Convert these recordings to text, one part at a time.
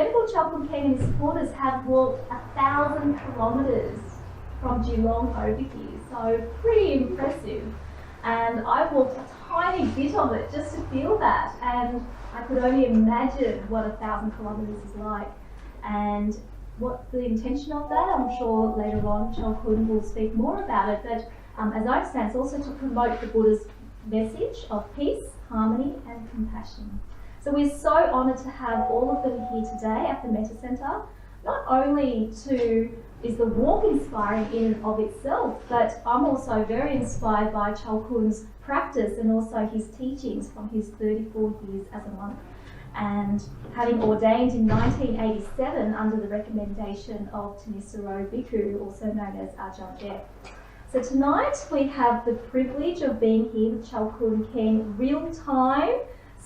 Venerable Chao Khun Keng and his supporters have walked 1,000 kilometres from Geelong over here, so pretty impressive. And I walked a tiny bit of it just to feel that, and I could only imagine what 1,000 kilometres is like. And what the intention of that, I'm sure later on Chao Khun will speak more about it, but as I understand, it's also to promote the Buddha's message of peace, harmony and compassion. So we're so honoured to have all of them here today at the Metta Centre. Not only is the walk inspiring in and of itself, but I'm also very inspired by Chao Khun's practice and also his teachings from his 34 years as a monk. And having ordained in 1987 under the recommendation of Thanissaro Bhikkhu, also known as Ajahn Geoffrey. So tonight we have the privilege of being here with Chao Khun Keng real time.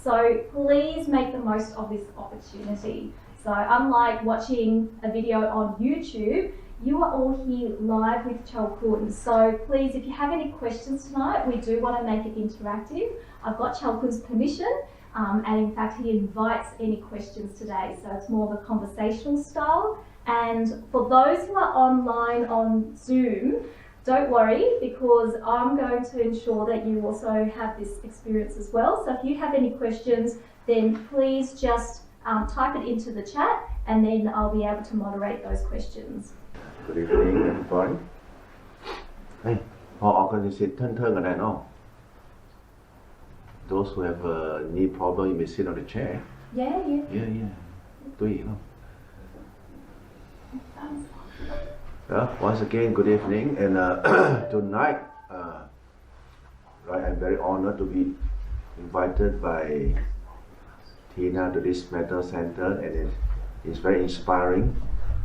So please make the most of this opportunity. So unlike watching a video on YouTube, you are all here live with Chao Khun. So please, if you have any questions tonight, we do want to make it interactive. I've got Chao Khun's permission, and in fact he invites any questions today. So it's more of a conversational style. And for those who are online on Zoom, don't worry, because I'm going to ensure that you also have this experience as well. So if you have any questions, then please just type it into the chat, and then I'll be able to moderate those questions. Good evening, everybody. Hey, how organize it? Turn and then on. Those who have a knee problem, you may sit on the chair. Yeah. Do you know? Once again, good evening, and tonight, I'm very honored to be invited by Tina to this Metta Centre, and it's very inspiring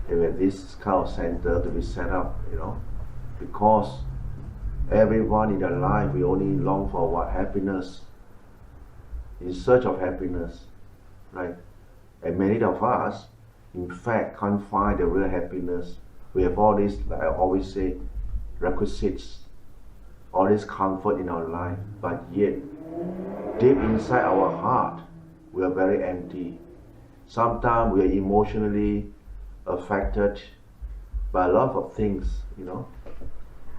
with this kind of center to be set up, because everyone in their life, we only long for what? Happiness, in search of happiness, right? And many of us, in fact, can't find the real happiness. We have all these, like I always say, requisites, all this comfort in our life, but yet, deep inside our heart, we are very empty. Sometimes we are emotionally affected by a lot of things,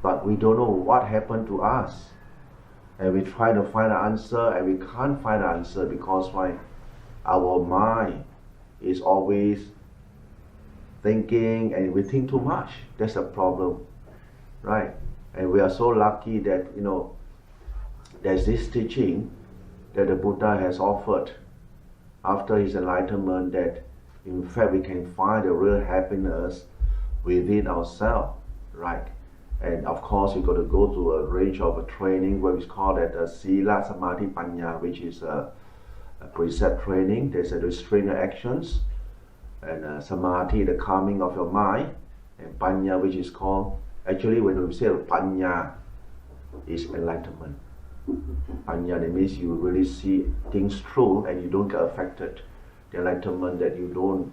but we don't know what happened to us. And we try to find an answer, and we can't find an answer because why? Our mind is always thinking, and we think too much. That's a problem, right? And we are so lucky that, there's this teaching that the Buddha has offered after his enlightenment, that in fact we can find the real happiness within ourselves, right? And of course, you've got to go through a range of a training, what we call that Sila Samadhi Panya, which is a precept training. There's a restraining actions, and Samadhi, the calming of your mind, and Panya, which is called, actually when we say Panya, is enlightenment. Panya, that means you really see things through and you don't get affected. The enlightenment that you don't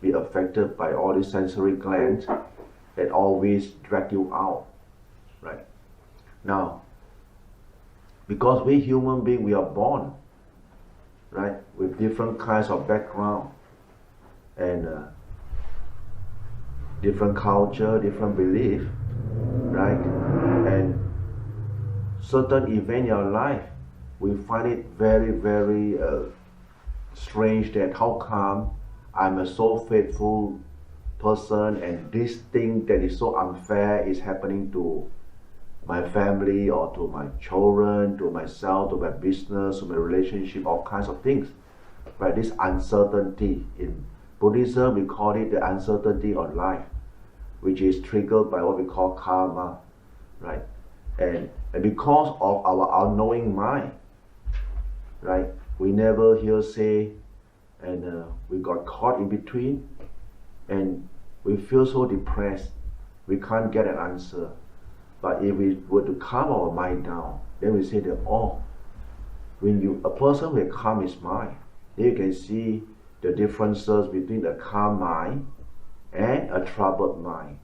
be affected by all these sensory glands that always drag you out, right? Now, because we human beings, we are born, right, with different kinds of background and different culture, different belief, right? And certain event in our life, we find it very, very strange that how come I'm a so faithful person and this thing that is so unfair is happening to my family or to my children, to myself, to my business, to my relationship, all kinds of things, right? This uncertainty. In Buddhism, we call it the uncertainty of life, which is triggered by what we call karma, right? And because of our unknowing mind, right, we never hear say, and we got caught in between, and we feel so depressed, we can't get an answer. But if we were to calm our mind down, then we say that, when a person will calm his mind, then you can see the differences between a calm mind and a troubled mind.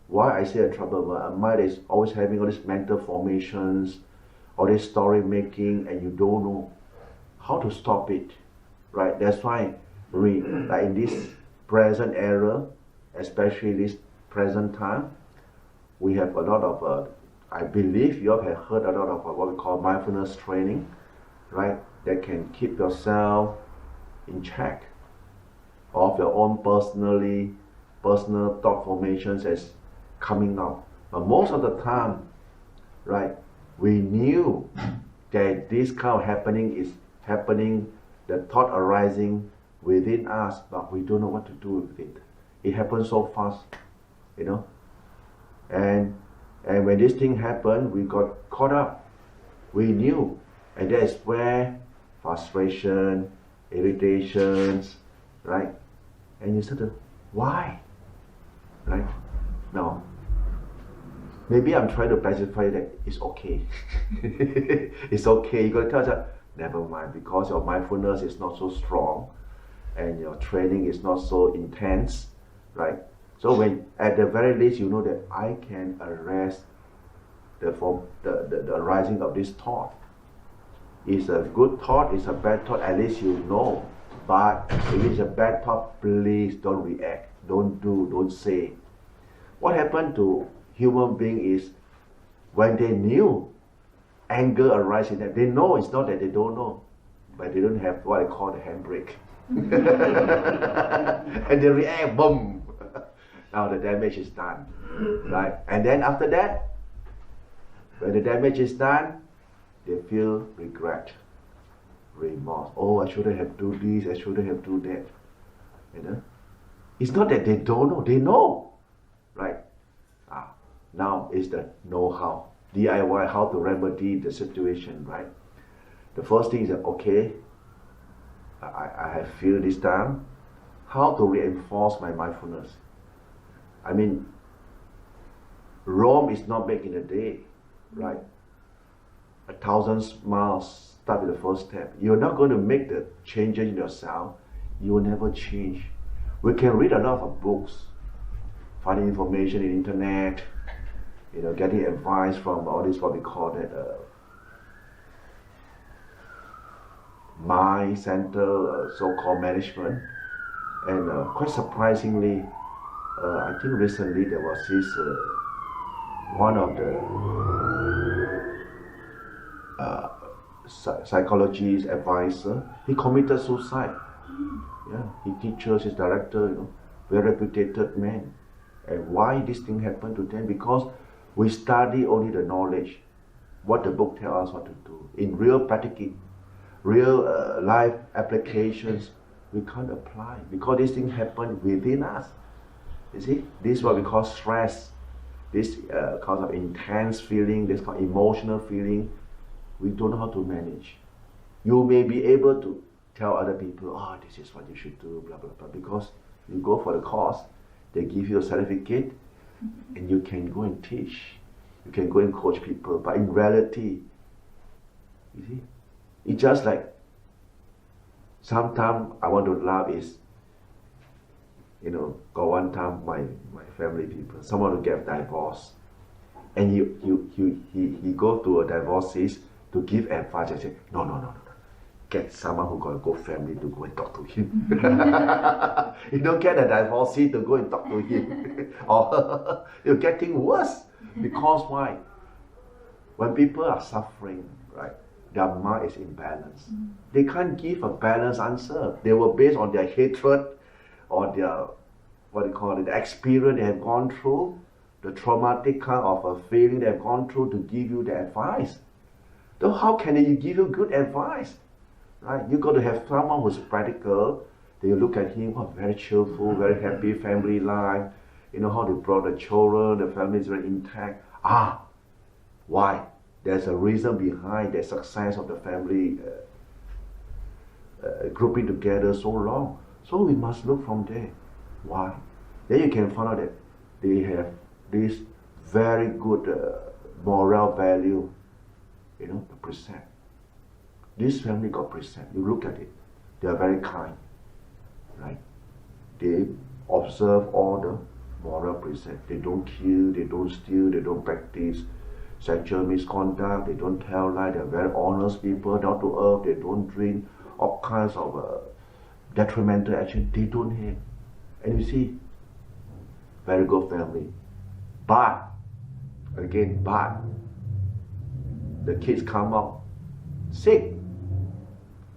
Why I say a troubled mind? A mind is always having all these mental formations, all this story making, and you don't know how to stop it, right? That's why like in this present era, especially this present time, we have a lot of, I believe you all have heard a lot of what we call mindfulness training, right? That can keep yourself in check of your own personal thought formations as coming out. But most of the time, right, we knew that this kind of happening is happening, the thought arising within us, but we don't know what to do with it. It happens so fast, you know. And when this thing happened, we got caught up. We knew, and that's where frustration, irritations, right? And you said, why? Right? Now, maybe I'm trying to pacify that it's okay. It's okay. You got to tell yourself, never mind, because your mindfulness is not so strong and your training is not so intense, right? So when, at the very least, you know that I can arrest the arising of this thought. It's a good thought, it's a bad thought, at least you know. But if it's a bad thought, please don't react, don't say. What happened to human beings is when they knew anger arises in them, they know, it's not that they don't know, but they don't have what I call the handbrake. And they react, boom. Now the damage is done, right? And then after that, when the damage is done, they feel regret, remorse. Oh, I shouldn't have do this, I shouldn't have do that. You know? It's not that they don't know, they know, right? Now is the know-how, DIY, how to remedy the situation, right? The first thing is that, okay, I have feel this time, how to reinforce my mindfulness. I mean, Rome is not made in a day, right? 1,000 miles start with the first step. You're not going to make the changes in yourself. You will never change. We can read a lot of books, finding information in the internet, you know, getting advice from all this, what we call it, Metta Centre, so-called management. And quite surprisingly, I think recently there was this, one of the psychologist advisor, he committed suicide. Yeah, he teaches, his director, you know, very reputed man. And why this thing happened to them? Because we study only the knowledge, what the book tells us what to do. In real practicing, real life applications, we can't apply because this thing happened within us. You see, this is what we call stress. This kind of intense feeling, this kind of emotional feeling, we don't know how to manage. You may be able to tell other people, oh, this is what you should do, blah, blah, blah, because you go for the course, they give you a certificate, and you can go and teach. You can go and coach people, but in reality, you see, it's just like, sometimes I want to laugh is, you know, got one time my family people, someone to get divorced, and he go to a divorcee to give advice. I say, no. Get someone who got a good family to go and talk to him. You don't get a divorcee to go and talk to him. Or you're getting worse. Because why? When people are suffering, right, their mind is imbalanced. They can't give a balanced answer. They were based on their hatred or their, what do you call it, the experience they have gone through, the traumatic kind of a feeling they have gone through to give you the advice. So how can they give you good advice? Right? You got to have someone who's practical. They look at him, oh, very cheerful, very happy family life. You know how they brought the children, the family is very intact. Why? There's a reason behind the success of the family grouping together so long. So we must look from there. Why? Then you can find out that they have this very good moral value, you know, the precept. This family got precept. You look at it. They are very kind, right? They observe all the moral precepts. They don't kill, they don't steal, they don't practice sexual misconduct, they don't tell lies. They're very honest people, down to earth. They don't drink all kinds of detrimental action, they don't have. And you see, very good family. But, again, the kids come out sick,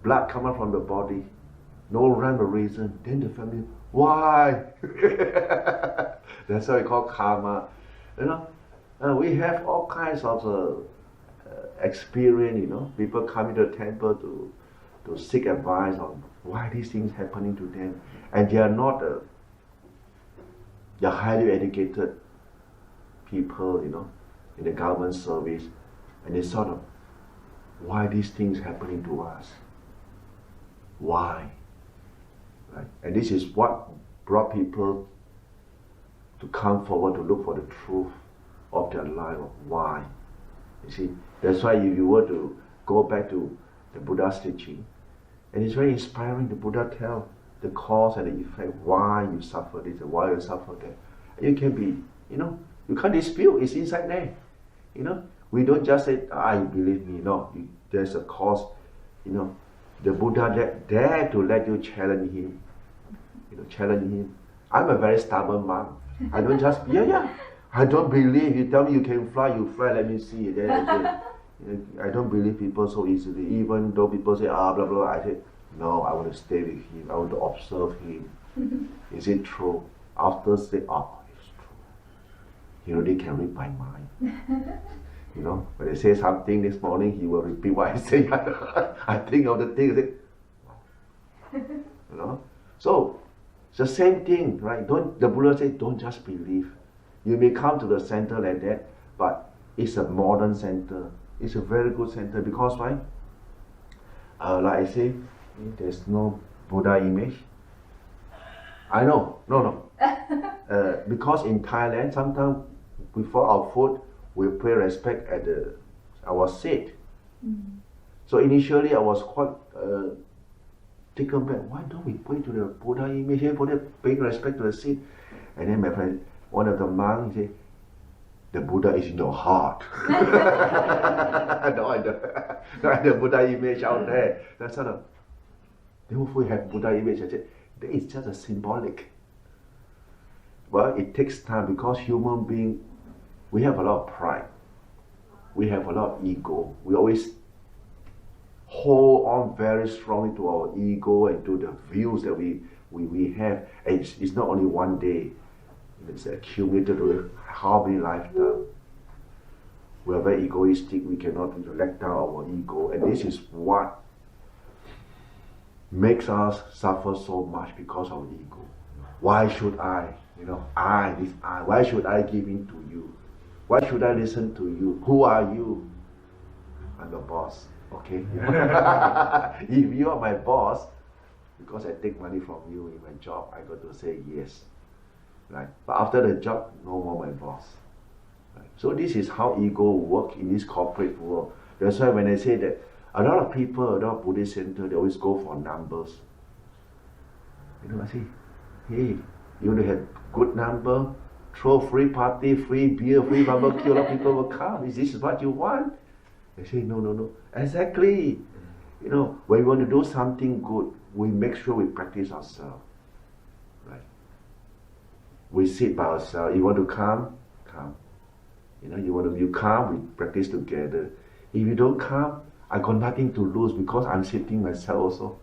blood come out from the body, no rhyme or reason. Then the family, why? That's what we call karma. You know, we have all kinds of experience. You know, people come into the temple to seek advice on why these things happening to them, and they are not they're highly educated people. You know, in the government service, and they sort of, why these things happening to us? Why? Right? And this is what brought people to come forward to look for the truth of their life, of why. You see, that's why if you were to go back to the Buddha's teaching, and it's very inspiring, the Buddha tell the cause and the effect, why you suffer this and why you suffer that. And you can be, you know, you can't dispute, it's inside there. You know, we don't just say, believe me, no, there's a cause, you know. The Buddha dare to let you challenge him. You know, challenge him. I'm a very stubborn monk. I don't just, I don't believe. You tell me you can fly, you fly, let me see. I don't believe people so easily. Even though people say, blah, blah, I say, no, I want to stay with him. I want to observe him. Is it true? After say, it's true. He really can read my mind. You know, when they say something this morning, he will repeat what I say. I think of the thing. You know, so it's the same thing, right? The Buddha said, don't just believe. You may come to the center like that, but it's a modern center. It's a very good center because why? Like I say, there's no Buddha image. I know, no. Because in Thailand, sometimes before our food, we pay respect at our seat. So initially I was quite taken back. Why don't we pray to the Buddha image here, paying respect to the seat? And then my friend, one of the monks, he said, the Buddha is in your heart. No, the Buddha image out there. That's sort of, if we have Buddha image, I said, it's just a symbolic. Well, it takes time because human beings, we have a lot of pride. We have a lot of ego. We always hold on very strongly to our ego and to the views that we have. And it's not only one day. It's accumulated with how many lifetimes. We are very egoistic. We cannot let down our ego. And this is what makes us suffer so much because of ego. Why should I? You know, why should I give in to you? Why should I listen to you? Who are you? I'm the boss, okay? If you are my boss, because I take money from you in my job, I got to say yes. Right? But after the job, no more my boss. Right? So this is how ego works in this corporate world. That's why when I say that a lot of people, a lot of Buddhist center, they always go for numbers. You know, I say, hey, you want to have good number? Throw free party, free beer, free barbecue, a lot of people will come. Is this what you want? They say, no. Exactly. You know, when we want to do something good, we make sure we practice ourselves. Right? We sit by ourselves. You want to come? Come. You know, you come, we practice together. If you don't come, I got nothing to lose because I'm sitting myself also.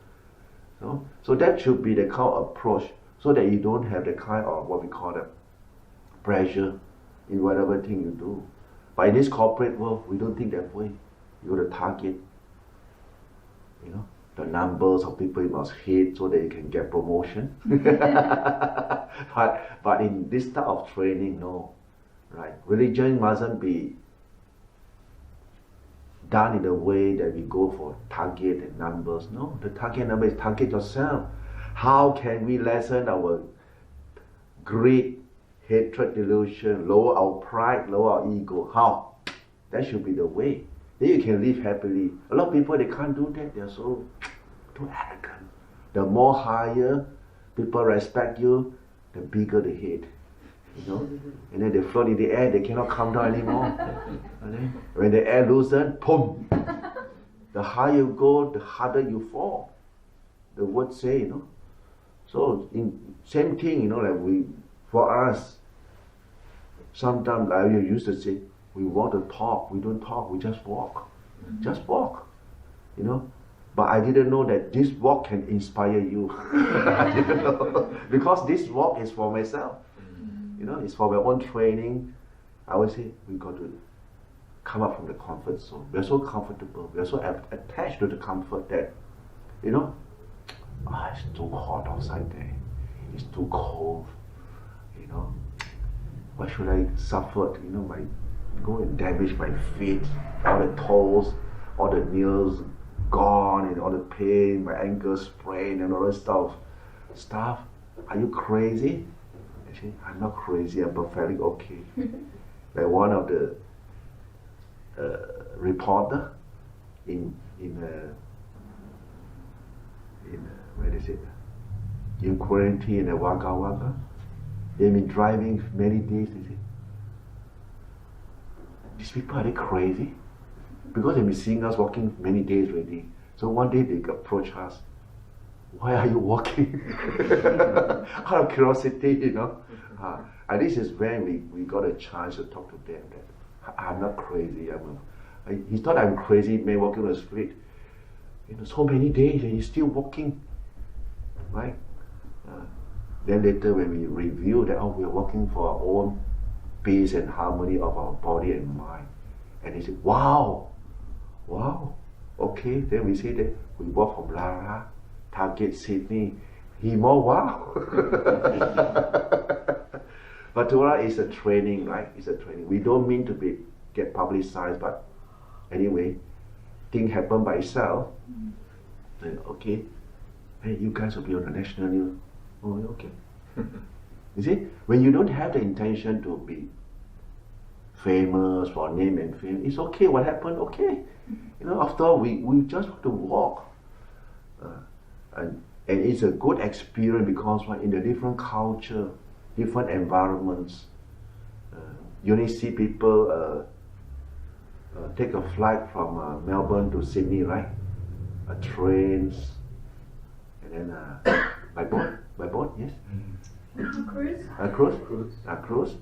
So that should be the kind of approach, so that you don't have the kind of what we call the pressure in whatever thing you do. But in this corporate world, we don't think that way. You got to target, you know, the numbers of people you must hit so that you can get promotion. but in this type of training, no, right? Religion mustn't be done in a way that we go for target and numbers. No, the target number is target yourself. How can we lessen our greed, hatred, delusion, lower our pride, lower our ego? How? That should be the way. Then you can live happily. A lot of people, they can't do that. They're so too arrogant. The more higher people respect you, the bigger the head. You know? And then they float in the air, they cannot come down anymore. And then when the air loosens, boom! The higher you go, the harder you fall. The word say, you know, So same thing, like for us, sometimes I used to say, we want to talk, we don't talk, we just walk. Just walk, But I didn't know that this walk can inspire you. I didn't know. Because this walk is for myself. It's for my own training. I always say, we got to come up from the comfort zone. We're so comfortable. We're so attached to the comfort that, it's too hot outside there. It's too cold. Why should I suffer? Go and damage my feet, all the toes, all the nails gone, and all the pain, my ankles sprained, and all that stuff. Are you crazy? Actually, I'm not crazy. I'm perfectly okay. Like one of the reporter in where is it? In quarantine in Waka Waka. They've been driving many days. They say, these people, are they crazy? Because they've been seeing us walking many days already. So one day they approach us. Why are you walking? Out of curiosity, And this is when we got a chance to talk to them that I'm not crazy. He thought I'm crazy, man, walking on the street. So many days and he's still walking. Right? Then later when we review that, we're working for our own peace and harmony of our body and mind. And he said, wow, okay. Then we say that we walk from Lara, Target, Sydney. He more wow. But to us, it's a training, right? It's a training. We don't mean to get publicized, but anyway, thing happen by itself. Then okay, hey, you guys will be on the national news. Oh, okay. You see, when you don't have the intention to be famous for name and fame, it's okay. What happened? Okay. After all, we just want to walk, and it's a good experience because in the different culture, different environments, you only see people take a flight from Melbourne to Sydney, right? Trains, and then by boat, yes. Cruise. Cruise.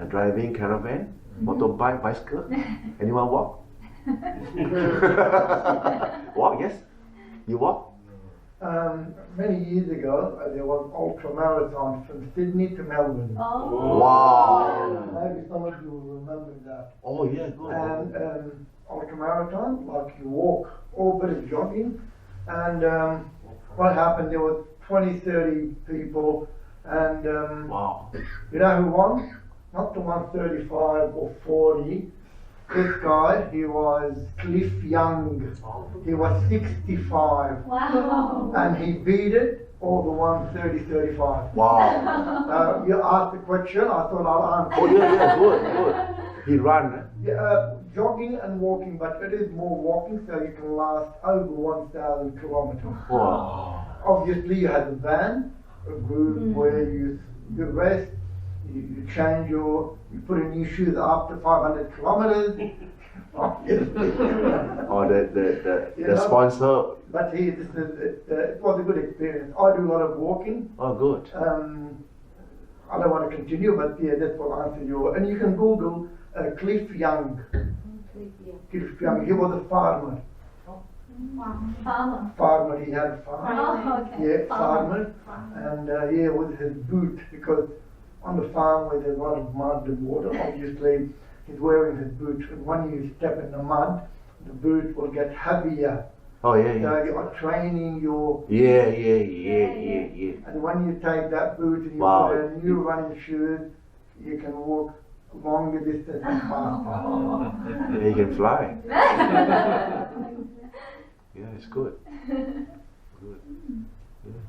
Driving caravan, motorbike, bicycle. Anyone walk? Walk, yes. You walk. Many years ago, there was ultra marathon from Sydney to Melbourne. Oh. Wow. Maybe some of you will remember that. Oh yeah, good. And ultra marathon, like you walk, or a bit of jogging. And what happened? There were 20, 30 people, and wow. You know who won? Not the 135 or 40. This guy, he was Cliff Young. He was 65. Wow. And he beat it all the 130, 35. Wow. You asked the question, I thought I'll answer. Oh yeah, good. He ran. Yeah, jogging and walking, but it is more walking, so you can last over 1,000 kilometers. Wow. Obviously, you have a van, a group where you rest, you change you put in new shoes after 500 kilometers. Or the sponsor. But it was a good experience. I do a lot of walking. Oh, good. I don't want to continue, but yeah, that's what I answer you. And you can Google Cliff Young. Cliff Young. He was a farmer. Farmer. He had a farm. Oh, okay. Yeah, farmer. And with his boot, because on the farm where there's a lot of mud and water, obviously he's wearing his boot. And when you step in the mud, the boot will get heavier. Oh yeah. So you are training your... Yeah. And when you take that boot and you put in new running shoes, you can walk longer distance and faster. Yeah, you can fly. Yeah, it's good. Good. Yeah.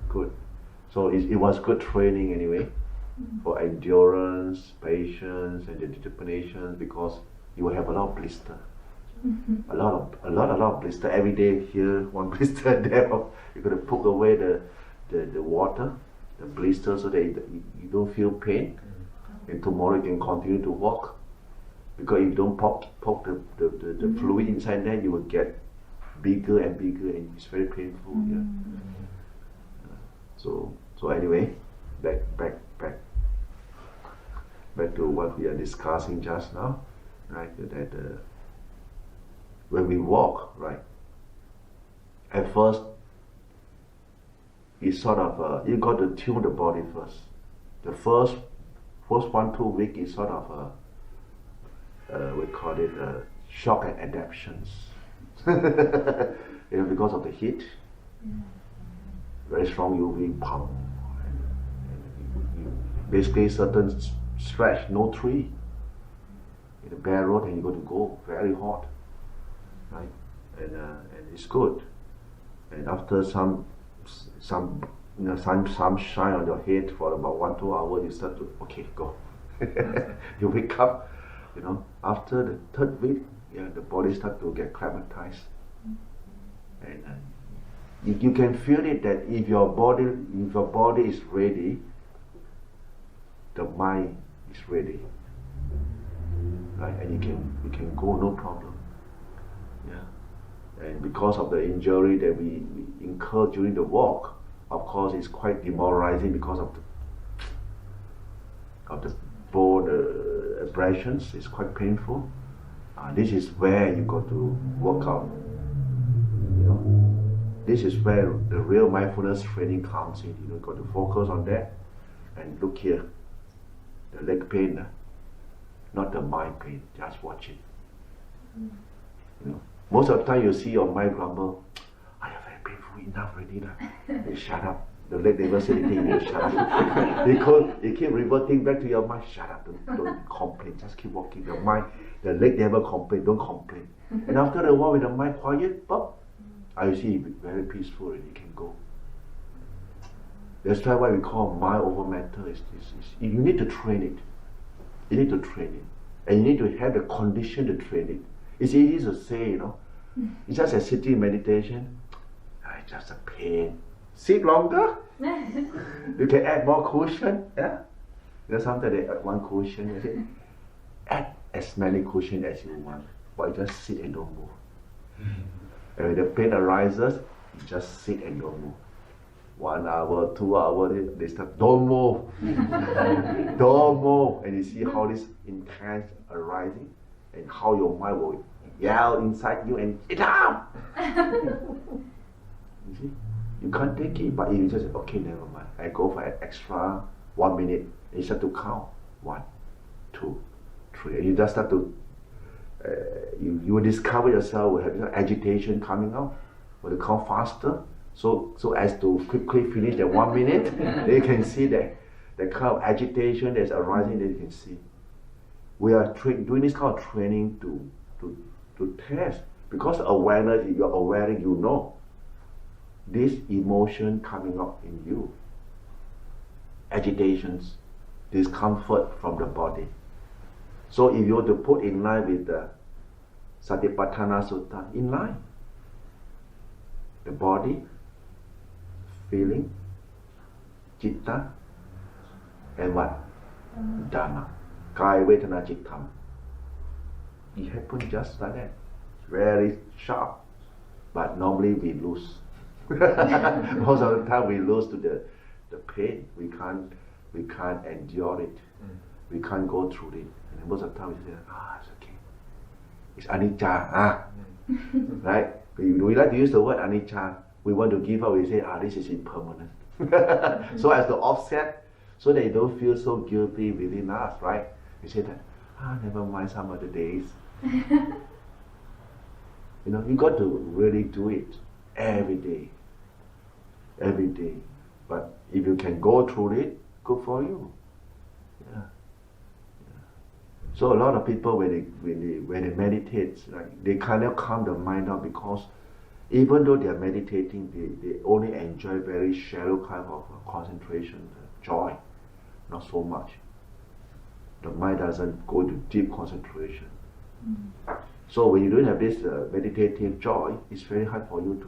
Good. So it was good training anyway, for endurance, patience, and the determination, because you will have a lot of blister. A lot of blister every day here, one blister there. You're gonna poke away the water, the blister, so that you don't feel pain. And tomorrow you can continue to walk. Because if you don't poke the fluid inside there, you will get bigger and bigger, and it's very painful. Yeah. So anyway, back to what we are discussing just now, right? That when we walk, right? At first, it's sort of you got to tune the body first. The first 1-2 weeks is sort of we call it shock and adaptations. Because of the heat, very strong UV pump. Basically, certain stretch, no tree. In the bare road, and you got to go very hot, right? And it's good. And after some sun shine on your head for about 1-2 hours, you start to go. You wake up, after the 3rd week, the body starts to get acclimatized, and you can feel it that if your body is ready, the mind is ready, right? And you can go no problem. And because of the injury that we incurred during the walk, of course, it's quite demoralizing because of the bone abrasions. It's quite painful. This is where you got to work out. This is where the real mindfulness training comes in. You got to focus on that, and look here, the leg pain, not the mind pain. Just watch it. Most of the time you see your mind grumble, I have very painful enough already. You shut up. The leg never say anything, you shut up. You keep reverting back to your mind, shut up, don't complain, just keep walking. Your mind, the leg never complain, don't complain. And after a while, with the mind quiet, you see very peaceful and you can go. That's why we call mind over matter. You need to train it. You need to train it. And you need to have the condition to train it. It's easy to say, It's just a sitting meditation. It's just a pain. Sit longer. You can add more cushion. Sometimes they add one cushion. You say, add as many cushion as you want. But you just sit and don't move. And when the pain arises, you just sit and don't move. 1 hour, 2 hours, they start, don't move. Don't move. And you see how this intense arising and how your mind will yell inside you and get down. You see? You can't take it, but you just say, never mind. I go for an extra 1 minute. And you start to count. 1, 2, 3. And you just start to, you will discover yourself will have agitation coming out. Will you count faster? So as to quickly finish that 1 minute, then you can see that the kind of agitation that's arising that you can see. We are doing this kind of training to test. Because awareness, you're aware, this emotion coming up in you, agitations, discomfort from the body. So if you were to put in line with the Satipatthana Sutta, in line, the body, feeling, citta, and what? Dhamma. Kaya Vedana Chittam. It happens just like that. Very sharp. But normally we lose. Most of the time we lose to the pain. We can't endure it. We can't go through it. And most of the time we say, it's okay. It's anicca. Right? We like to use the word anicca. We want to give up, we say, this is impermanent. So as to offset, so that you don't feel so guilty within us, right? We say that, never mind some other days. You got to really do it every day. Every day. But if you can go through it, good for you. So a lot of people when they meditate, they cannot calm the mind down because even though they are meditating, they only enjoy very shallow kind of concentration, joy, not so much. The mind doesn't go to deep concentration. So when you don't have this meditative joy, it's very hard for you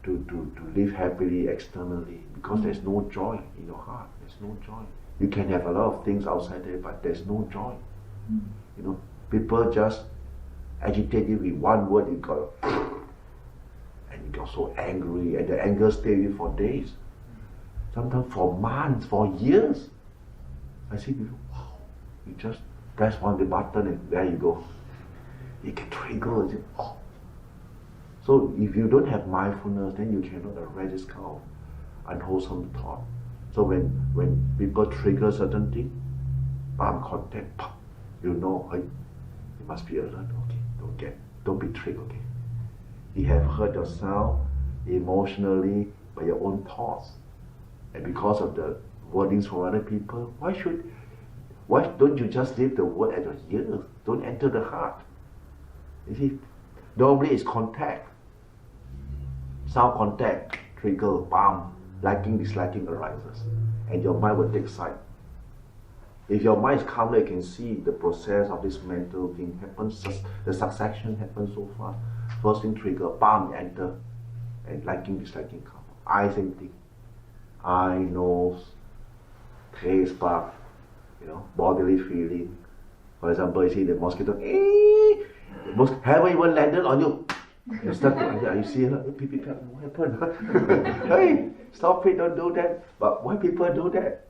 to live happily externally because there's no joy in your heart. There's no joy. You can have a lot of things outside there, but there's no joy. People just agitate you with one word, you got and you get so angry, and the anger stays with you for days, sometimes for months, for years. I see people, wow, you just press one the button and there you go. It can trigger. Oh. So if you don't have mindfulness, then you cannot arrest this kind of unwholesome thought. So when people trigger certain things, palm contact, you know, hey, you must be alert. Okay, don't be triggered. Okay, you have hurt yourself emotionally by your own thoughts, and because of the wordings from other people. Why don't you just leave the word at your ears? Don't enter the heart. You see, normally it's contact. Sound contact, trigger, palm, liking, disliking arises, and your mind will take side. If your mind is calm, you can see the process of this mental thing happens, the succession happens so fast. First thing trigger, palm, enter, and liking, disliking come. Eye, same thing. Eye, nose, taste, bud, bodily feeling. For example, you see the mosquito, haven't even landed on you. You start to, you see, what happened? Hey, stop it, don't do that. But why people do that?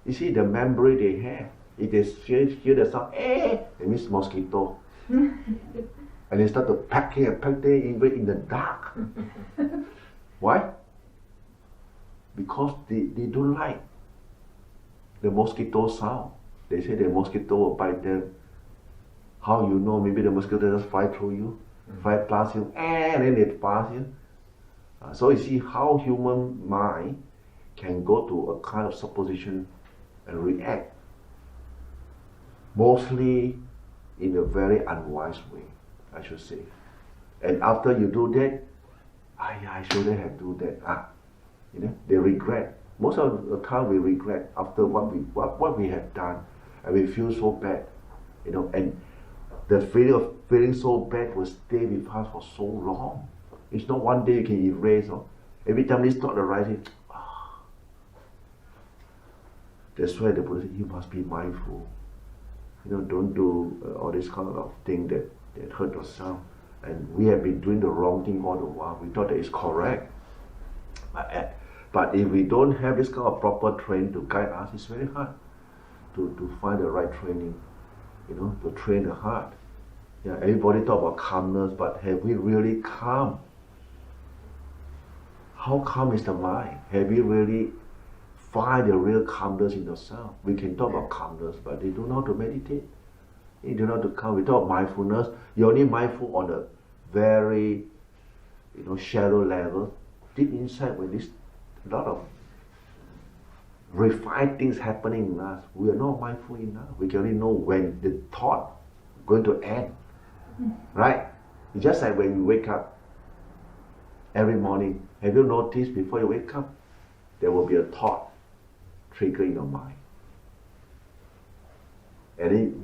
You see the memory they have. If they hear the sound, it means mosquito. And they start to pack here, even in the dark. Why? Because they don't like the mosquito sound. They say the mosquito will bite them. How you know? Maybe the mosquito just fly through you, fly past you, and then it pass you. So you see how human mind can go to a kind of supposition and react, mostly in a very unwise way, I should say. And after you do that, I shouldn't have do that. They regret. Most of the time we regret after what we have done, and we feel so bad, and the feeling of feeling so bad will stay with us for so long. It's not one day you can erase. Every time this thought arises, that's why the Buddha said, you must be mindful. Don't do all this kind of thing that hurt yourself. And we have been doing the wrong thing all the while. We thought that it's correct. But if we don't have this kind of proper training to guide us, it's very hard to find the right training, to train the heart. Yeah, everybody talk about calmness, but have we really calm? How calm is the mind? Have we really find the real calmness in yourself? We can talk about calmness, but they don't know how to meditate. They don't know how to calm. We talk mindfulness. You're only mindful on a very, shallow level. Deep inside, when there's a lot of refined things happening in us, we are not mindful enough. We can only know when the thought is going to end. Right? It's just like when you wake up every morning. Have you noticed before you wake up, there will be a thought triggering your mind, and then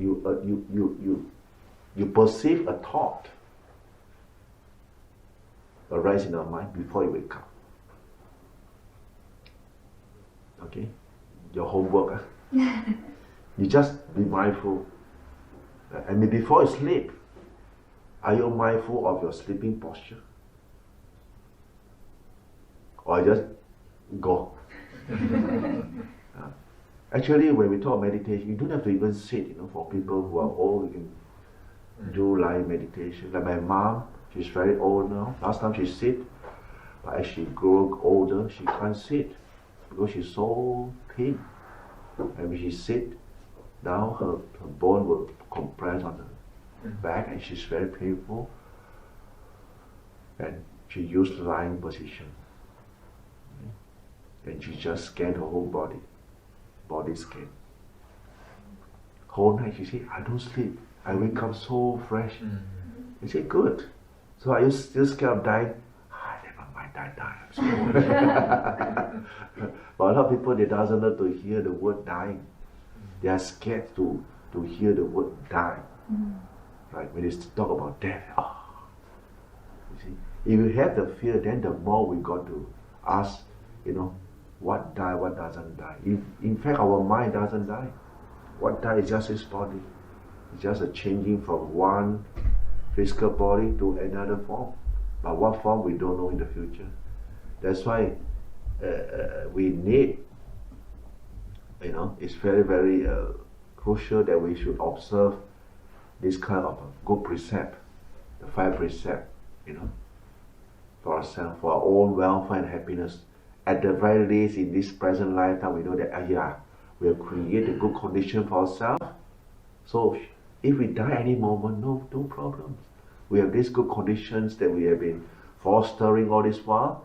you perceive a thought arise in your mind before you wake up. Okay, your homework. You just be mindful, and before you sleep, are you mindful of your sleeping posture, or just go? Actually, when we talk meditation, you don't have to even sit. For people who are old, you can do light meditation. Like my mom, she's very old now. Last time she sit, but as she grew older, she can't sit because she's so thin. And when she sit, now her bone will compress on the back, and she's very painful. And she used lying position. And she just scanned her whole body scan. Whole night she said, I don't sleep. I wake up so fresh. I said, good. So are you still scared of dying? Never mind, die. But a lot of people, they doesn't know to hear the word dying. They are scared to hear the word die. Right? When they talk about death, you see, if you have the fear, then the more we got to ask, what die, what doesn't die. In fact, our mind doesn't die. What dies is just this body. It's just a changing from one physical body to another form. But what form we don't know in the future. That's why we need, it's very, very crucial that we should observe this kind of good precept, the 5 precepts, for ourselves, for our own welfare and happiness. At the very least, in this present lifetime, we know that, we have created a good condition for ourselves. So if we die any moment, no problems. We have these good conditions that we have been fostering all this while.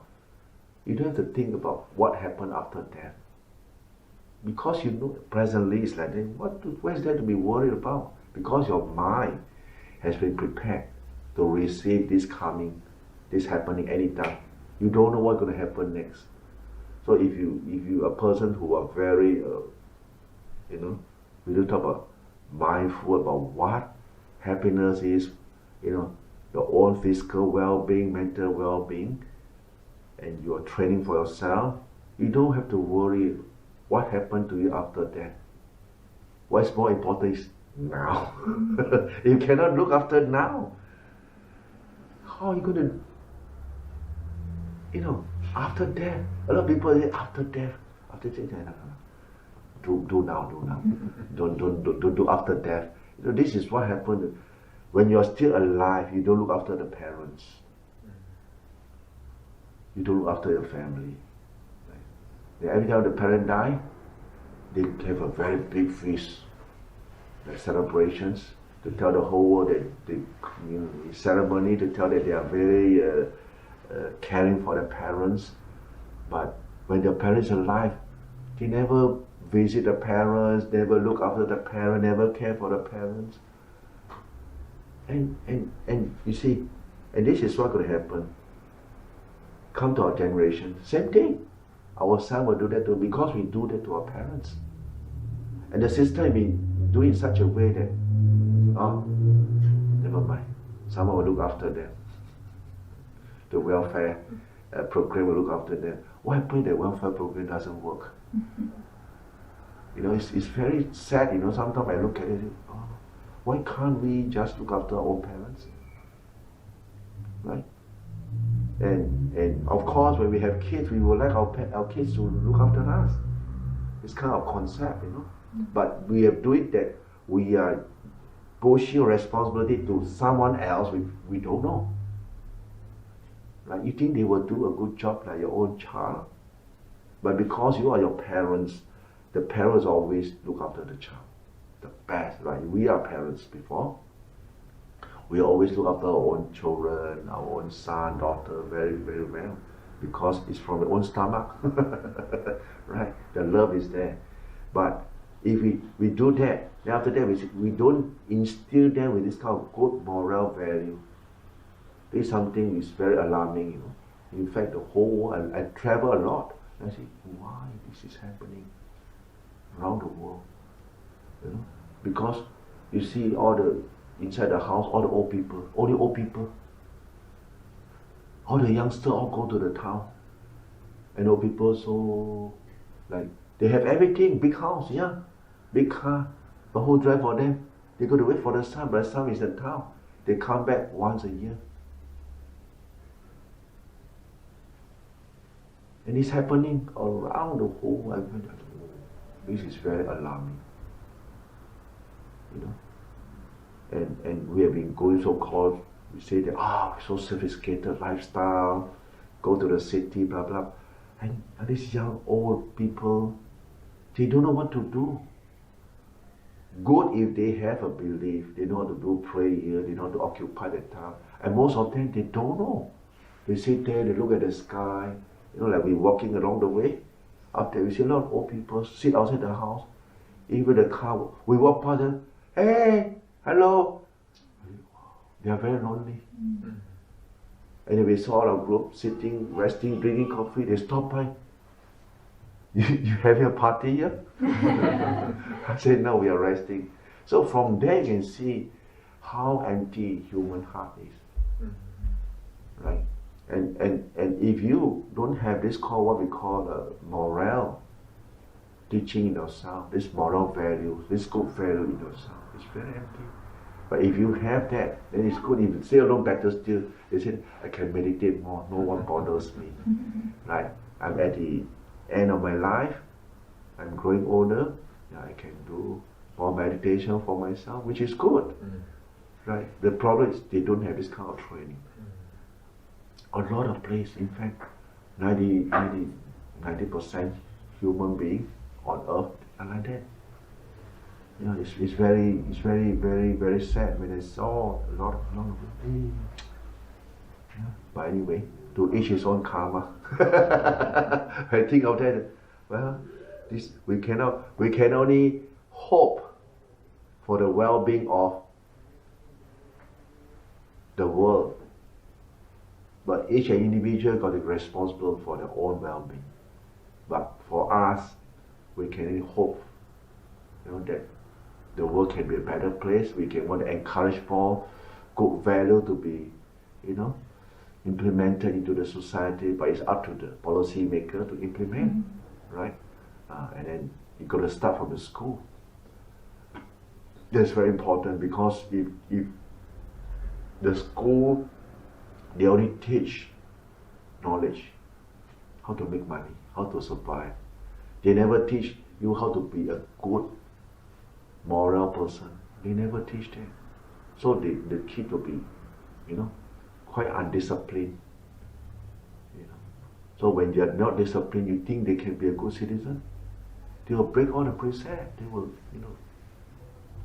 You don't have to think about what happened after death. Because presently it's like that, what is there to be worried about? Because your mind has been prepared to receive this happening anytime. You don't know what's going to happen next. So if you a person who are very, we don't talk about mindful about what happiness is, your own physical well-being, mental well-being, and you are training for yourself, you don't have to worry what happened to you after death. What's more important is now. You cannot look after now. How are you going to, after death? A lot of people say after death. Do now. Don't do after death. This is what happened. When you are still alive, you don't look after the parents. You don't look after your family. Every time the parent die, they have a very big feast, like celebrations, to tell the whole world that the ceremony to tell that they are very caring for their parents. But when their parents are alive, they never visit the parents, never look after the parents, never care for the parents. And you see, and this is what's going to happen. Come to our generation, same thing. Our son will do that too, because we do that to our parents. And the system will do it in such a way that, never mind, someone will look after them. The welfare program will look after them. What happens if the welfare program doesn't work? It's very sad, sometimes I look at it, why can't we just look after our own parents? Right? And of course, when we have kids, we would like our kids to look after us. It's kind of concept, But we have do it that we are pushing responsibility to someone else we don't know. Like you think they will do a good job like your own child, but because you are your parents, the parents always look after the child the best. Like we are parents before. We always look after our own children, our own son, daughter, very, very well, because it's from our own stomach, right? The love is there. But if we do that, then after that we don't instill them with this kind of good moral value. This is something is very alarming, In fact, the whole world, I travel a lot, and I say, why this is happening around the world? Because you see inside the house, all the old people, all the youngsters all go to the town. And old people, so, they have everything, big house, big car, but who drive for them? They go to wait for the son, but the son is in town. They come back once a year. And it's happening around the whole world. This is very alarming. And we have been going so-called, we say that, so sophisticated lifestyle, go to the city, blah, blah. And these young, old people, they don't know what to do. Good if they have a belief, they know how to do prayer, they know how to occupy the time. And most of them, they don't know. They sit there, they look at the sky, like we're walking along the way. After we see a lot of old people sit outside the house, even the car, we walk past them, hey, hello. They are very lonely. And we saw our group sitting, resting, drinking coffee. They stopped by. You having a party here? I said, no, we are resting. So from there you can see how empty human heart is. Right? And if you don't have this what we call morale teaching in yourself, this moral value, this good value in yourself, it's very empty. But if you have that, then it's good. If you stay alone, better still. They say, I can meditate more. No one bothers me. Right? I'm at the end of my life. I'm growing older. Yeah, I can do more meditation for myself, which is good. Right? The problem is they don't have this kind of training. A lot of places, in fact, 90% human beings on earth are like that. You know, it's very, very sad when I saw a lot of people. Yeah. But anyway, to each his own karma. I think of that. Well, we can only hope for the well-being of the world. But each individual got to be responsible for their own well-being. But for us, we can only hope, that the world can be a better place. We can want to encourage more good value to be, implemented into the society. But it's up to the policy maker to implement, right? And then you got to start from the school. That's very important, because if the school, they only teach knowledge, how to make money, how to survive. They never teach you how to be a good moral person. They never teach that. So the kid will be, quite undisciplined. So when they are not disciplined, you think they can be a good citizen? They will break all the precepts. They will,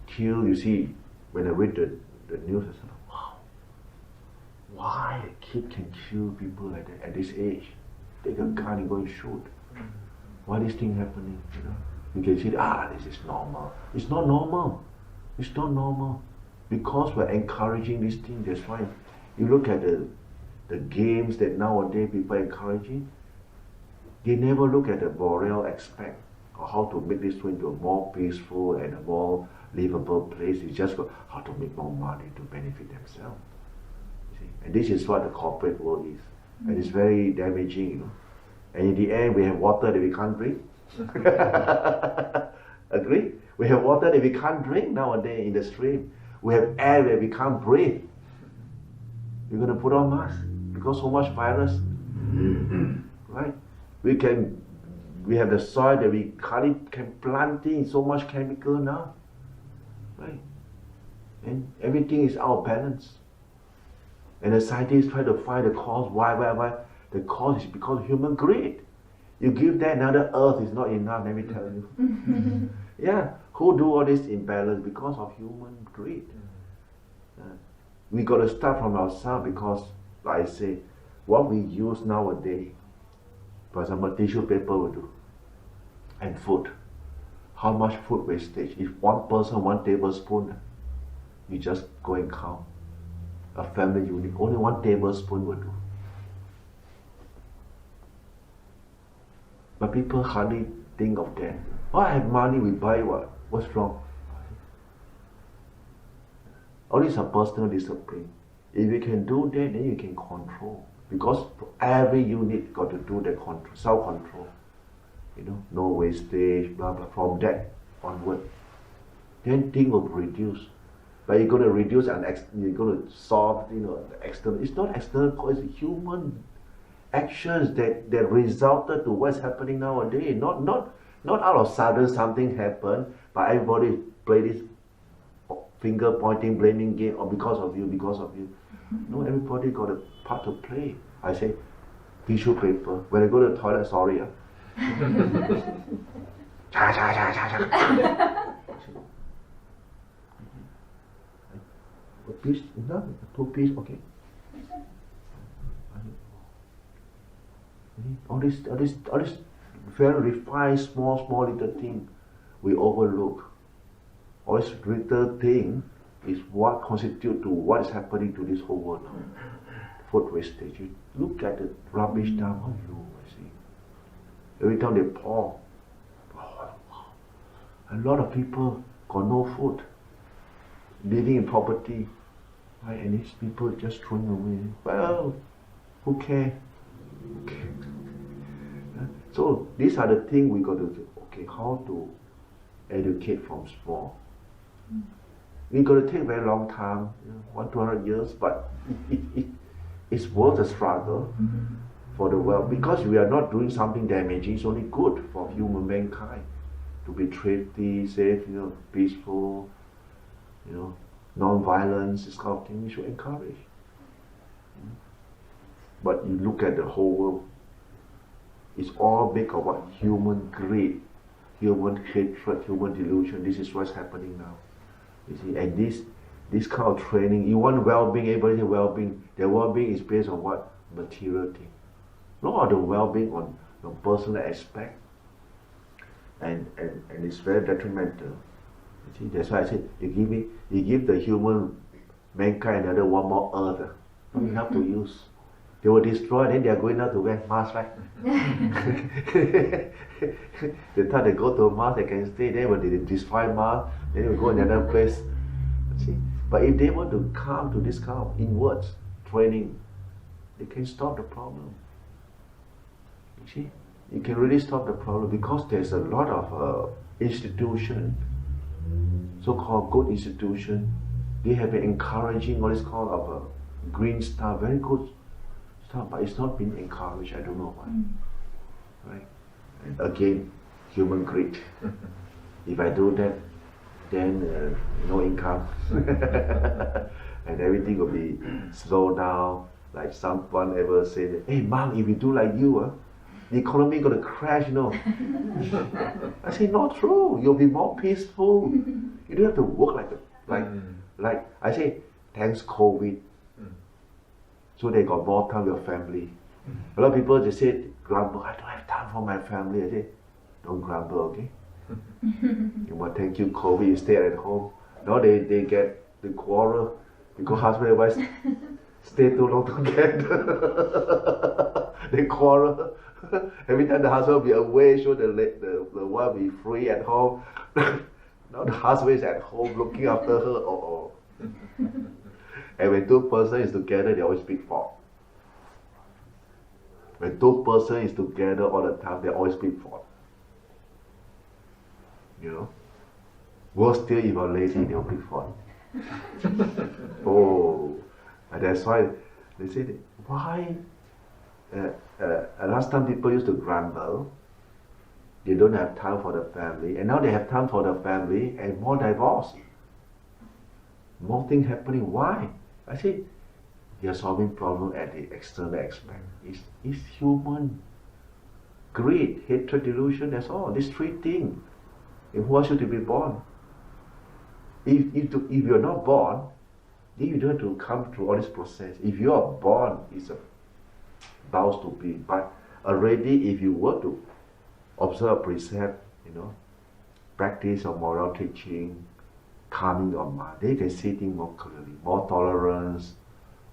kill. You see, when I read the news, I said, wow, why a kid can kill people like that at this age? Take a gun and go and shoot. Why this thing happening? You can see, this is normal. It's not normal. It's not normal. Because we're encouraging this thing. That's why you look at the games that nowadays people are encouraging, they never look at the moral aspect of how to make this into a more peaceful and a more livable place. It's just how to make more money to benefit themselves. See? And this is what the corporate world is. And it's very damaging, And in the end, we have water that we can't drink. Agree? We have water that we can't drink nowadays in the stream. We have air that we can't breathe. We're going to put on masks because so much virus. Right? We have the soil that we can plant in, so much chemical now. Right? And everything is out of balance. And the scientists try to find the cause. Why? The cause is because of human greed. You give that another earth is not enough, let me tell you. Yeah, who do all this imbalance? Because of human greed. We got to start from ourselves, because, like I say, what we use nowadays, for example, tissue paper will do, and food. How much food wastage? If one person, 1 tablespoon, you just go and count. A family unit, only 1 tablespoon will do. But people hardly think of that. Oh, I have money, we buy what? What's wrong? All these are personal discipline. If you can do that, then you can control. Because every unit got to do the control, self-control. No wastage, blah blah. From that onward, then things will reduce. But you're going to reduce and you're going to solve, the external. It's not external cause, it's human actions that resulted to what's happening nowadays. Not out of sudden something happened, but everybody play this finger pointing, blaming game, or because of you. No, everybody got a part to play. I say, tissue paper. When I go to the toilet, sorry. A piece enough, 2 pieces, okay. All this very refined, small little thing we overlook. All this little thing is what constitutes to what is happening to this whole world now. Food wastage. You look at the rubbish dump, I see. Every time they pour, a lot of people got no food, living in poverty, right? And these people just throwing away. Well, who cares? So these are the things we got to do. Okay, how to educate from small. It's going to take a very long time, 100-200 years, but it's worth the struggle for the world, because we are not doing something damaging. It's only good for human mankind to be thrifty, safe, peaceful, non-violence, this kind of thing we should encourage. But you look at the whole world, it's all based on what? Human greed, human hatred, human delusion. This is what's happening now. You see, and this kind of training, you want well-being, everybody well-being. Their well-being is based on what? Material thing. Not the well-being on personal aspect. And it's very detrimental. You see, that's why I said you give the human mankind another one more earth. You have to use. They will destroy, then they are going out to wear masks, right? The time they go to Mars, they can stay there. When they destroy Mars, then they will go another place. See? But if they want to come to this kind of inwards training, they can stop the problem. You see? You can really stop the problem, because there's a lot of institution, so-called good institution. They have been encouraging all this kind of green stuff, very good stuff, but it's not been encouraged. I don't know why. Right? And again, human greed. If I do that, then no income, and everything will be slowed down. Like someone ever said, "Hey, Mom, if we do like you, the economy going to crash, I say, not true. You'll be more peaceful. You don't have to work like I say, thanks COVID. So they got more time with your family. A lot of people just say, grumble, I don't have time for my family. I say, don't grumble, okay? You must thank you, COVID, you stay at home. Now they get the quarrel because husband and wife stay too long together. They quarrel. Every time the husband will be away, so the wife will be free at home. Now the husband is at home looking after her. And when two persons is together, they always speak fault. When two persons is together all the time, they always speak fault. Worse still, if you're lazy, they'll speak fault. And that's why they say, why? Last time people used to grumble, they don't have time for the family, and now they have time for the family and more divorce. More things happening. Why? I say, you're solving problem at the external aspect. It's human greed, hatred, delusion, that's all. These three things. And who wants you to be born? If you're not born, then you don't have to come through all this process. If you are born, it's bound to be. But already, if you were to observe precept, practice of moral teaching, calming your mind, then you can see things more clearly. More tolerance,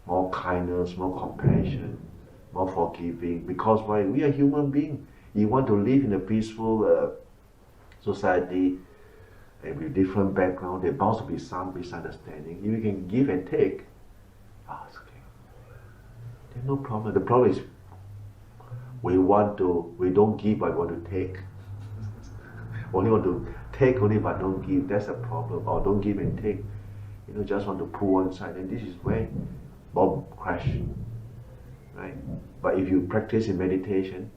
more kindness, more compassion, more forgiving. Because why? We are human beings. You want to live in a peaceful society and with different background, there bound to be some misunderstanding. If you can give and take, it's okay. There's no problem. The problem is we don't give but we want to take. Only want to take only but don't give. That's a problem. Or don't give and take. Just want to pull one side, and this is where bomb crash. Right? But if you practice in meditation,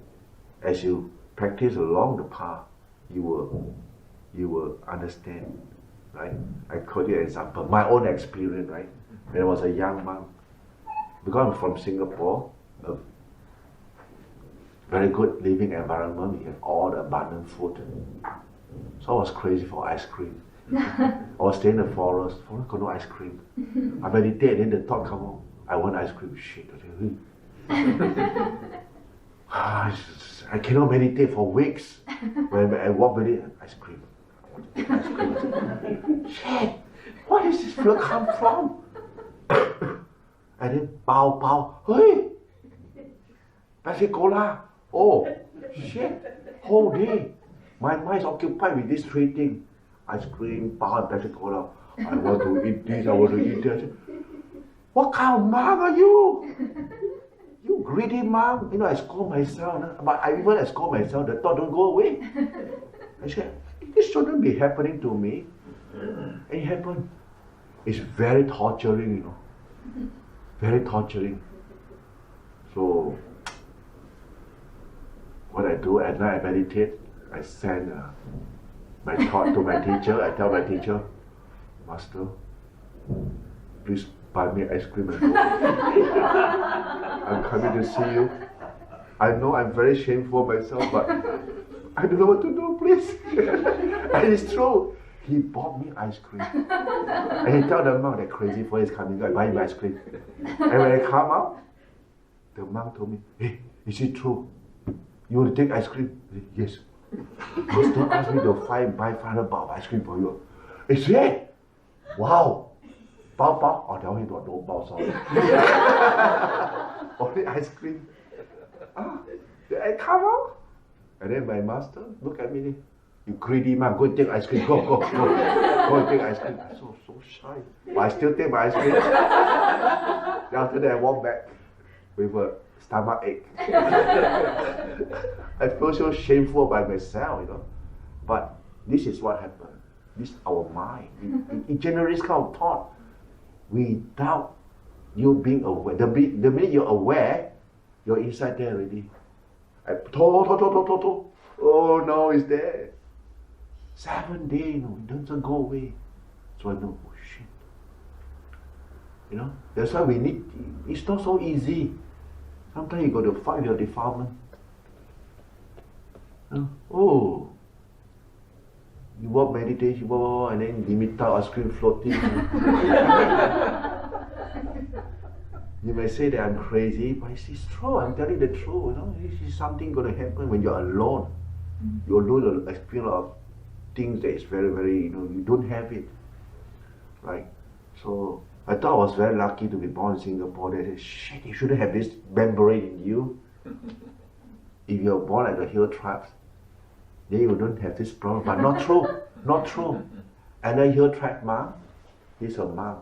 as you practice along the path, you will understand. Right? I quote you an example. My own experience, right? When I was a young monk, because I'm from Singapore, a very good living environment, we have all the abundant food. So I was crazy for ice cream. I was staying in the forest got no ice cream. I meditate, then the thought come on, I want ice cream. Shit. I cannot meditate for weeks. When I walk with it, ice cream. Shit, where does this feel come from? And then pow, hey, Pepsi Cola. Oh, shit, whole day. My mind is occupied with these three things. Ice cream, pow, and Pepsi Cola. I want to eat this, I want to eat that. What kind of monk are you? You greedy monk. I scold myself. But I scold myself, the thought don't go away. I said, this shouldn't be happening to me. And it happened. It's very torturing, you know. Very torturing. So, what I do at night, I meditate. I send my thought to my teacher. I tell my teacher, Master, please buy me ice cream and coffee. I'm coming to see you. I know I'm very shameful myself, but I don't know what to do, please. And it's true. He bought me ice cream. And he told the monk that crazy boy is coming, I buy him ice cream. And when I come out, the monk told me, hey, is it true? You want to take ice cream? I said, yes. Master asked me to buy 500 baht of ice cream for you. I said, wow. Bao bao? Oh, tell him to no bao, sorry. Only ice cream. Then I come out. And then my master look at me, you greedy man, go and take ice cream, go. Go and take ice cream. I'm so shy. But I still take my ice cream. Then after that I walk back with a stomach ache. I feel so shameful by myself, you know. But this is what happened. This is our mind. It generates kind of thought without you being aware. The minute you're aware, you're inside there already. Oh no, it's there. 7 days, no, it doesn't go away. So I know, oh shit. You know, that's why we need, it's not so easy. Sometimes you got to fight your defilement. Oh, you walk meditation, and then limit ice cream floating. You may say that I'm crazy, but it's true. I'm telling the truth. You know, this is something going to happen when you're alone. You're alone, you experience of things that is very, very, you know, you don't have it, right? So I thought I was very lucky to be born in Singapore. They said, shit, you shouldn't have this membrane in you. If you're born like the hill tribes, then you don't have this problem. But not true, not true. And then hill tribe monk, he's a monk.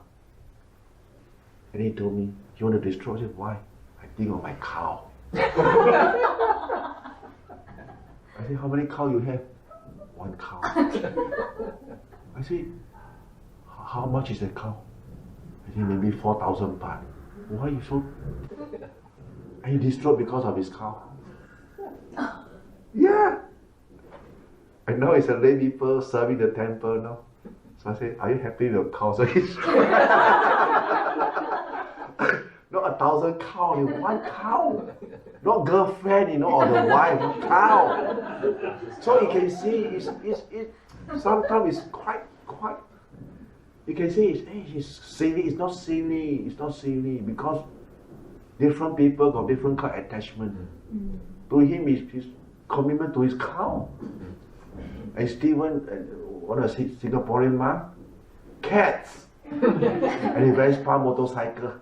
And he told me, you want to destroy it? Why? I think of my cow. I said, how many cows you have? 1 cow. I said, how much is a cow? I said, maybe 4,000 baht. Why you so? And he destroyed because of his cow. Yeah. And now it's a lay people serving the temple now. So I said, are you happy with your cow? So he's not 1,000 cows, 1 cow. Not girlfriend, you know, or the wife, cow. So you can see, sometimes it's quite, you can say it's silly, it's not silly, because different people got different kind of attachment. To him, it's his commitment to his cow. And Stephen, what a Singaporean man, cats. And he Vespa motorcycle.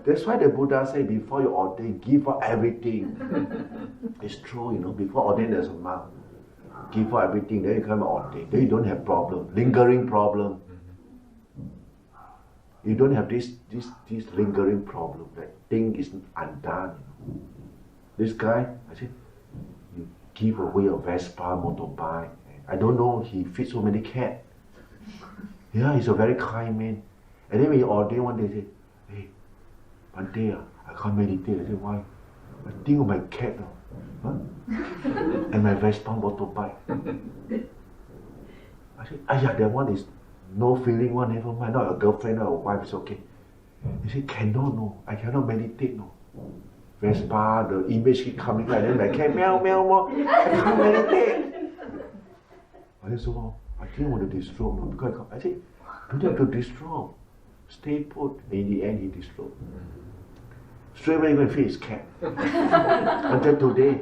That's why the Buddha said before you ordain, give up everything. It's true, you know, before ordain as a monk, give up everything, then you come ordain. Then you don't have problem, lingering problem. You don't have this lingering problem, that thing is undone. You know. This guy, I said, you give away a Vespa motorbike. I don't know, he feeds so many cats. Yeah, he's a very kind man. And then when he ordained one day, he said, hey, one day I can't meditate. I said, why? I think of my cat now. Huh? And my Vespa motorbike. I said, yeah, that one is no feeling one, never mind. Not a girlfriend or a wife, it's okay. He said, cannot, no. I cannot meditate, no. Vespa, the image keep coming like that. I can't meow, meow, meow. I can't meditate. I said, so I didn't want to destroy him because I said, don't have to destroy. Stay put. In the end, he destroyed. Straight away, he went and feed his cat. Until today,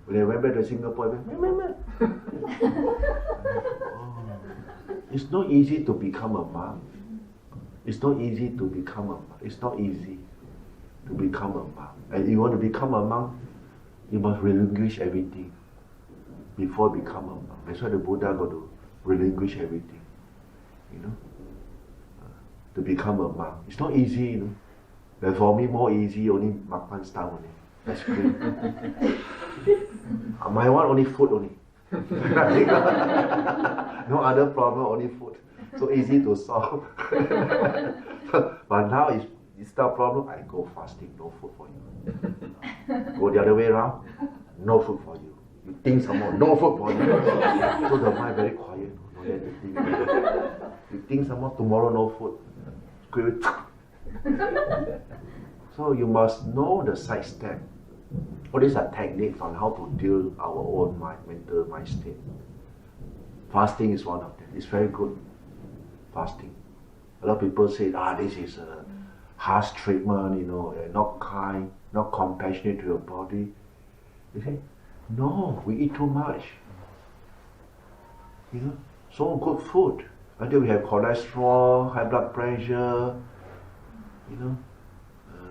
when I went back to Singapore, I went, it's not easy to become a monk. It's not easy to become a monk. It's not easy to become a monk. And if you want to become a monk, you must relinquish everything before become a monk. That's why the Buddha got to relinquish everything, you know, to become a monk. It's not easy, you know. But for me, more easy, only Bankstown only. That's great. My one only food only. No other problem, only food. So easy to solve. But now it's not a problem. I go fasting, no food for you. Go the other way around, no food for you. You think some more, no food for you. So the mind very quiet. No let the think. You think some more, tomorrow no food. So you must know the side step. All these are techniques on how to deal with our own mind, mental mind state. Fasting is one of them. It's very good. Fasting. A lot of people say, this is a harsh treatment, not kind, not compassionate to your body. You say, no, we eat too much. So good food. Until we have cholesterol, high blood pressure,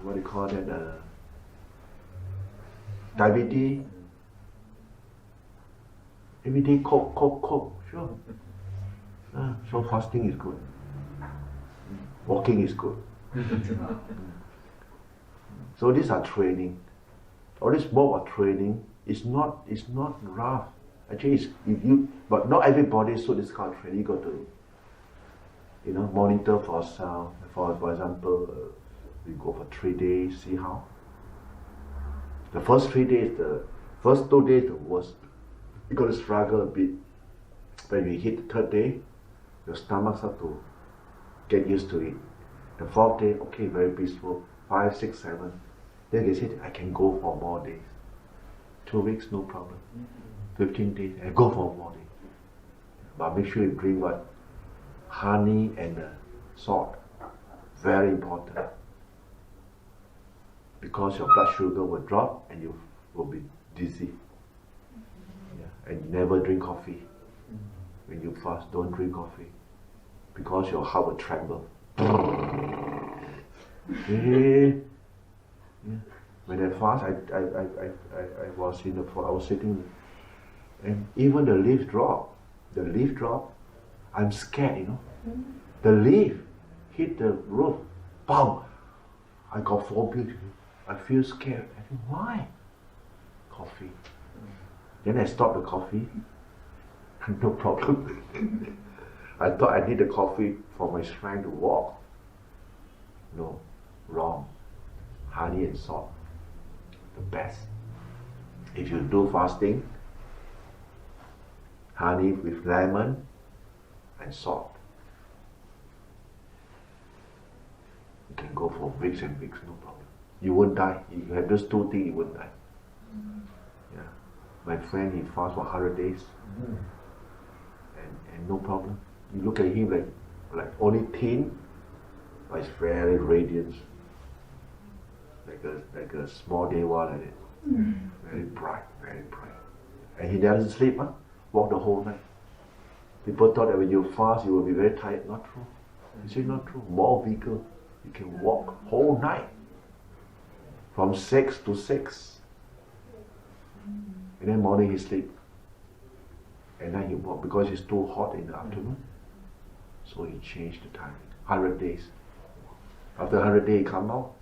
what do you call that? Diabetes. Every day coke, sure. So fasting is good. Walking is good. So these are training. All this mode of training is not rough. Actually, but not everybody suit this kind of training. You got to, monitor for yourself. For example, we go for 3 days. See how. The first 3 days, the first 2 days, the worst. You got to struggle a bit. When you hit the 3rd day, your stomach starts to get used to it. The 4th day, okay, very peaceful. 5, 6, 7. Then you say, I can go for more days. 2 weeks, no problem. 15 days, I go for more days. But make sure you drink what? Honey and salt. Very important. Because your blood sugar will drop and you will be dizzy. Yeah. And never drink coffee. When you fast, don't drink coffee. Because your heart will tremble. Yeah. When I fast, I was sitting, and even the leaf drop. I'm scared, The leaf hit the roof, boom! I got phobia. I feel scared. I think, why? Coffee. Then I stopped the coffee. No problem. I thought I need the coffee for my strength to walk. No, wrong. Honey and salt, the best. If you do fasting, honey with lemon and salt. You can go for weeks and weeks, no problem. You won't die. If you have those 2 things, you won't die. Yeah. My friend, he fasts for 100 days. And no problem. You look at him like only thin, but it's very radiant. Like a small day while like that. Very bright, very bright. And he doesn't sleep, walk the whole night. People thought that when you fast you will be very tired. Not true. It's not true. More vigor. You can walk whole night. From 6 to 6. And then morning he sleep. And then he walk because it's too hot in the afternoon. So he changed the time. 100 days. After 100 days he come out.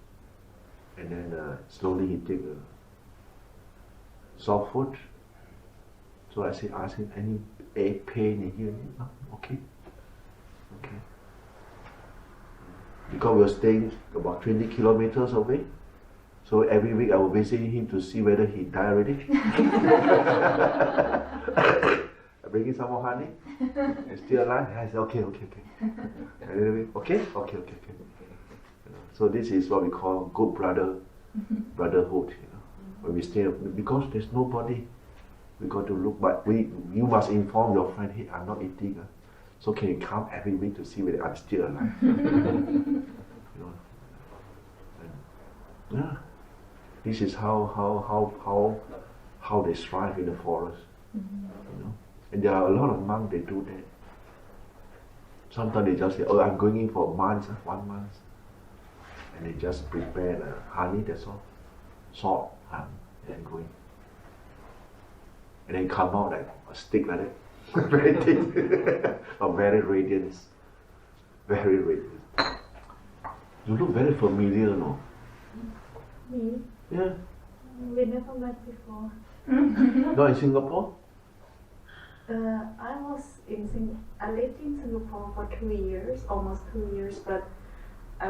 And then slowly he take soft food. So I ask him, any pain in here? No? Okay. Because we were staying about 20 kilometers away. So every week I will visit him to see whether he died already. I bring him some more honey. He's still alive. I say, okay. And okay. So this is what we call good brotherhood. When we stay, because there's nobody, we got to look. But you must inform your friend, hey, I'm not eating. So can you come every week to see whether I'm still alive? Yeah. This is how they strive in the forest. And there are a lot of monks, they do that. Sometimes they just say, I'm going in for months, 1 month. And they just prepare honey, that's all. Salt, and then go in. And then come out like a stick like that. Very thick. Very radiant. Very radiant. You look very familiar, no? Me? Yeah. We never met before. Not in Singapore? I lived in Singapore for 2 years, almost 2 years, but I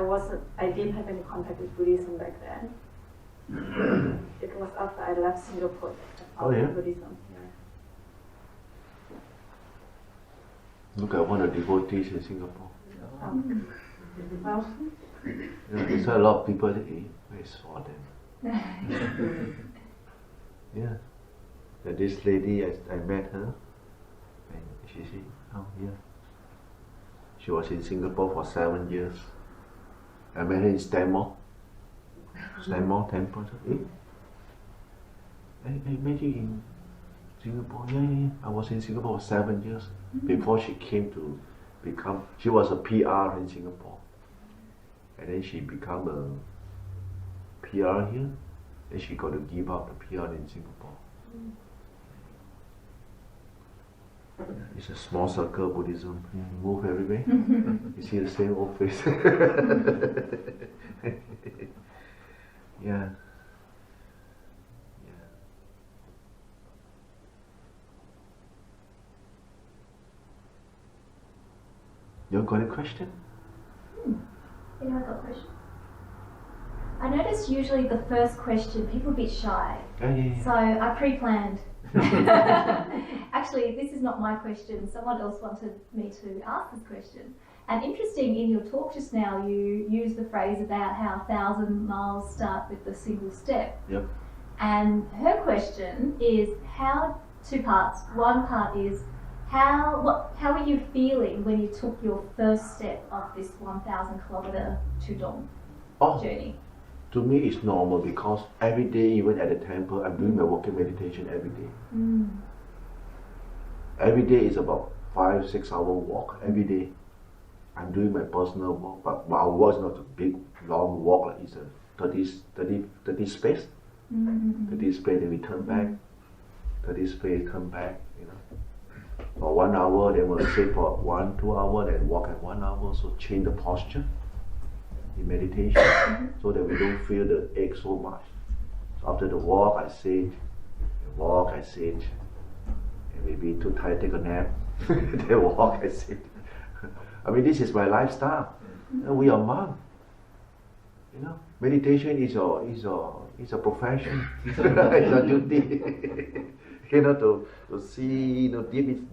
didn't have any contact with Buddhism back then. It was after I left Singapore that I found Buddhism here. Look at one of the devotees in Singapore. Well, There's a lot of people that I saw them. Yeah. And this lady, I met her, and she said, oh yeah. She was in Singapore for 7 years. I met her in Stanmore Temple. I met you in Singapore. Yeah. I was in Singapore for 7 years before she came to become. She was a PR in Singapore, and then she became a PR here. Then she got to give up the PR in Singapore. It's a small circle Buddhism. You move everywhere. You see the same old face. Yeah. You got a question? Yeah, I got a question. I notice usually the first question, people are a bit shy. Yeah. So I pre-planned. Actually, this is not my question. Someone else wanted me to ask this question. And interesting, in your talk just now, you used the phrase about how 1,000 miles start with a single step. Yep. And her question is two parts. One part is, how were you feeling when you took your first step of this 1,000 kilometre Tudong journey? To me, it's normal because every day, even at the temple, I'm doing my walking meditation every day. Every day is about 5-6 hour walk every day. I'm doing my personal walk, but our walk is not a big, long walk. Like it's a 30 space. 30 space, then we turn back. 30 space, come back. For 1 hour, then we'll sit for 1-2 hours, then walk at 1 hour. So change the posture in meditation, so that we don't feel the ache so much. So after the walk, I sit. And maybe too tired, take a nap. Then walk, I sit. I mean, this is my lifestyle. We are monks. Meditation is a profession. It's a duty. To see,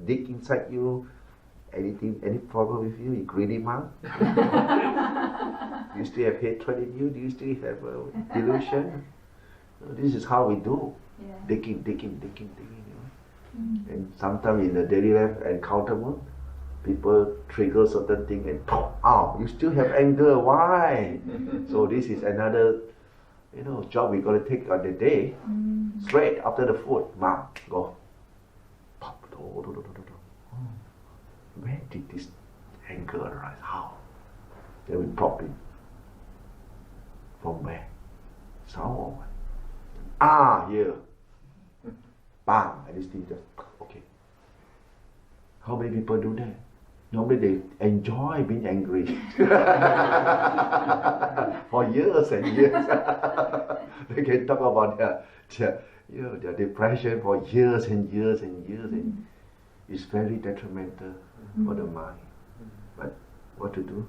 dig inside you. Any problem with you? You greedy monk? Do you still have hatred in you? Do you still have delusion? This is how we do. Yeah. Digging. And sometimes in the daily life encounter, people trigger certain thing and pop out. You still have anger. Why? So this is another, job we got to take on the day. Straight after the food, go. Pop. Where did this anger arise? How? Then we pop it. From where? Sound. Here. Bang! And this thing just, okay. How many people do that? Normally they enjoy being angry. For years and years. They can talk about their depression for years and years and years. And it's very detrimental for the mind. But what to do?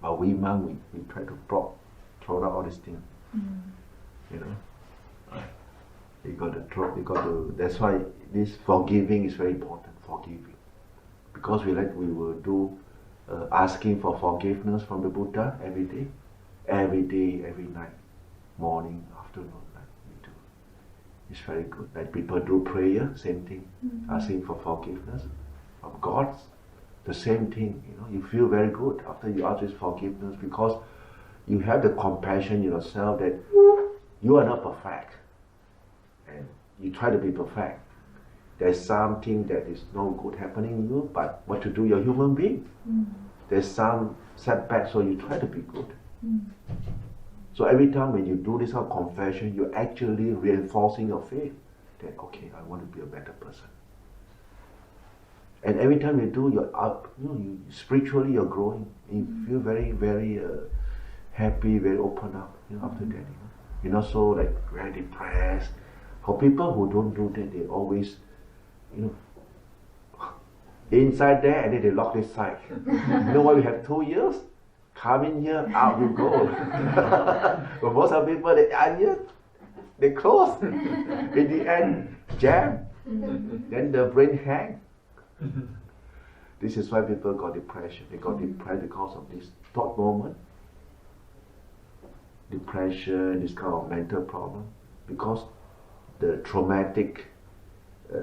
But we monks, we try to throw out all these things. You got to. That's why this forgiving is very important. Forgiving, because we will do asking for forgiveness from the Buddha every day, every night, morning, afternoon, night. We do. It's very good. Like people do prayer, same thing, asking for forgiveness of God. The same thing. You feel very good after you ask this forgiveness because you have the compassion in yourself that you are not perfect. And you try to be perfect. There's something that is no good happening in you, but what to do, you're a human being. There's some setback, so you try to be good. So every time when you do this kind of confession, you're actually reinforcing your faith that, okay, I want to be a better person. And every time you do, you're up, spiritually you're growing. You feel very, very happy, very open up after that. You're not so very depressed. For people who don't do that, they always, inside there, and then they lock this side. You know why we have 2 years? Come in here, out you go. But most of the people, they are here, they close. In the end, jam. Then the brain hang. This is why people got depression. They got depressed because of this thought moment. Depression, this kind of mental problem. Because the traumatic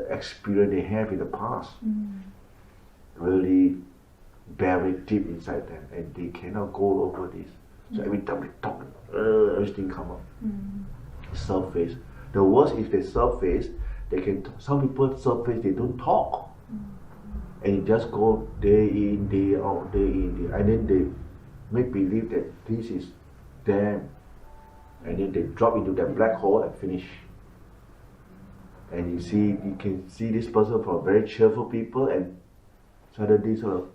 experience they have in the past really buried deep inside them, and they cannot go over this. So every time they talk, everything come up. Surface. The worst is they surface. They can. Some people surface. They don't talk, and you just go day in, day out, day in, day, and then they make believe that this is them, and then they drop into that black hole and finish. And you can see this person from very cheerful people, and suddenly sort of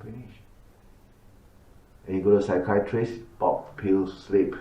finish. And you go to a psychiatrist, pop, pills, sleep.